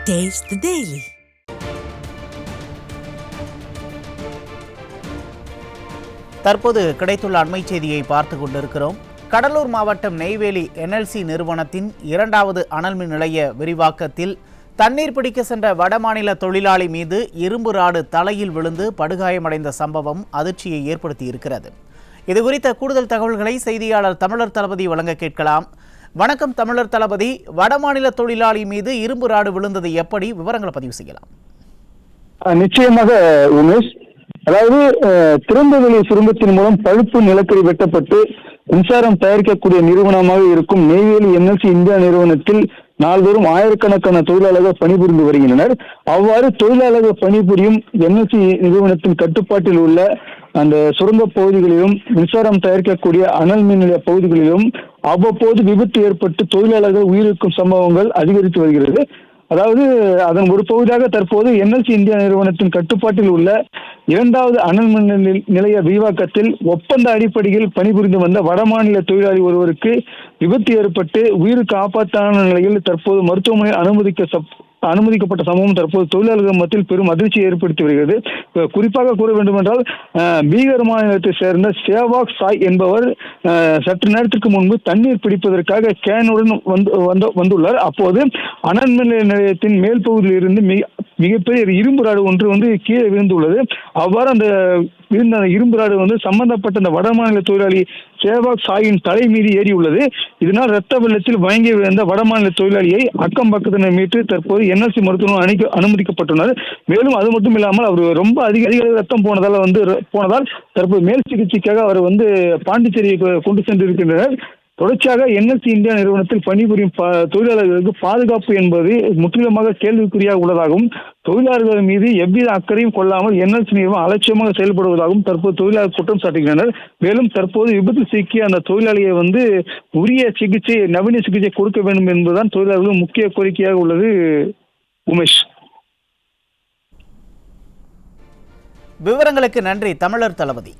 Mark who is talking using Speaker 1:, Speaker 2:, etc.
Speaker 1: Taste the Daily.
Speaker 2: தற்போது கிடைத்துள்ள அண்மை செய்தியை பார்த்து கொண்டிருக்கிறோம். கடலூர் மாவட்டம் நெய்வேலி NLC நிறுவனத்தின் 2வது அனல் மின் நிலைய விரிவாக்கத்தில் தண்ணீர் பிடிக்க சென்ற வடமாநில தொழிலாளி மீது இரும்பு ராடு தலையில் விழுந்து படுகாயமடைந்த சம்பவம் அதிர்ச்சியை ஏற்படுத்தியிருக்கிறது. இதுகுறித்த கூடுதல் தகவல்களை செய்தியாளர் தமிழர் தளபதி வழங்க கேட்கலாம். வணக்கம் தமிழர் தளபதி, வடமாநில தொழிலாளி மீது இரும்பு ராடு விழுந்தது எப்படி? விவரங்களை பதிவு செய்யலாம்.
Speaker 3: நிச்சயமாக உமேஷ், அதாவது திறந்தவெளி சுரங்கத்தின் மூலம் பழுப்பு நிலக்கரி வெட்டப்பட்டு மின்சாரம் தயாரிக்கக்கூடிய நிறுவனமாக இருக்கும் நெய்வேலி NLC இந்தியா நிறுவனத்தில் நாள்தோறும் ஆயிரக்கணக்கான தொழிலாளர்கள் பணிபுரிந்து வருகின்றனர். அவ்வாறு தொழிலாளர்கள் பணிபுரியும் NLC நிறுவனத்தின் கட்டுப்பாட்டில் உள்ள அந்த சுரங்க பகுதிகளிலும் மின்சாரம் தயாரிக்கக்கூடிய அனல் மின் நிலைய பகுதிகளிலும் அவ்வப்போது விபத்து ஏற்பட்டு தொழிலாளர்கள் உயிரிழக்கும் சம்பவங்கள் அதிகரித்து வருகிறது. அதாவது அதன் ஒரு பகுதியாக தற்போது NLC இந்தியா நிறுவனத்தின் கட்டுப்பாட்டில் உள்ள 2வது அனல் மின் நிலைய விரிவாக்கத்தில் ஒப்பந்த அடிப்படையில் பணிபுரிந்து வந்த வடமாநில தொழிலாளி ஒருவருக்கு விபத்து ஏற்பட்டு உயிருக்கு ஆபத்தான நிலையில் தற்போது மருத்துவமனையில் அனுமதிக்கப்பட்ட சம்பவம் தற்போது தொழிலாளர்கள் மத்தியில் பெரும் அதிர்ச்சியை ஏற்படுத்தி வருகிறது. குறிப்பாக கூற வேண்டும் என்றால், பீகார் மாநிலத்தை சேர்ந்த சேவாக் சாய் என்பவர் சற்று நேரத்திற்கு முன்பு தண்ணீர் பிடிப்பதற்காக கேனுடன் வந்துள்ளார். அப்போது அனல் மின் நிலையத்தின் மேல் பகுதியில் இருந்து மிகப்பெரிய இரும்பு ராடு ஒன்று கீழே விழுந்துள்ளது. அவ்வாறு அந்த இரும்பு ராடு சம்பந்தப்பட்ட அந்த வடமாநில தொழிலாளி சேவாக் சாயின் தலை மீது ஏறி உள்ளது. இதனால் இரத்த வெள்ளத்தில் மயங்கி விழுந்த வடமாநில தொழிலாளியை அக்கம் பக்கத்தினர் மீட்டு தற்போது NLC மருத்துவமனை அனுமதிக்கப்பட்டுள்ளனர். மேலும் அது மட்டும் இல்லாமல் அவர் ரொம்ப அதிக ரத்தம் போனதால் தற்போது மேல் சிகிச்சைக்காக அவர் பாண்டிச்சேரியை கொண்டு சென்றிருக்கின்றனர். தொடர்ச்சியாக NLC இந்தியா நிறுவனத்தில் பணிபுரியும் தொழிலாளர்களுக்கு பாதுகாப்பு என்பது முற்றிலுமாக கேள்விக்குறியாக உள்ளதாகவும், தொழிலாளர்கள் மீது எவ்வித அக்கறையும் கொள்ளாமல் NLC நிறுவனம் அலட்சியமாக செயல்படுவதாகவும் தற்போது தொழிலாளர் குற்றம் சாட்டுகின்றனர். மேலும் தற்போது விபத்தில் சிக்கிய அந்த தொழிலாளியை உரிய சிகிச்சை, நவீன சிகிச்சை கொடுக்க வேண்டும் என்பதுதான் தொழிலாளர்களும் முக்கிய கோரிக்கையாக உள்ளது. உமேஷ்,
Speaker 2: விவரங்களுக்கு நன்றி தமிழர் தளபதி.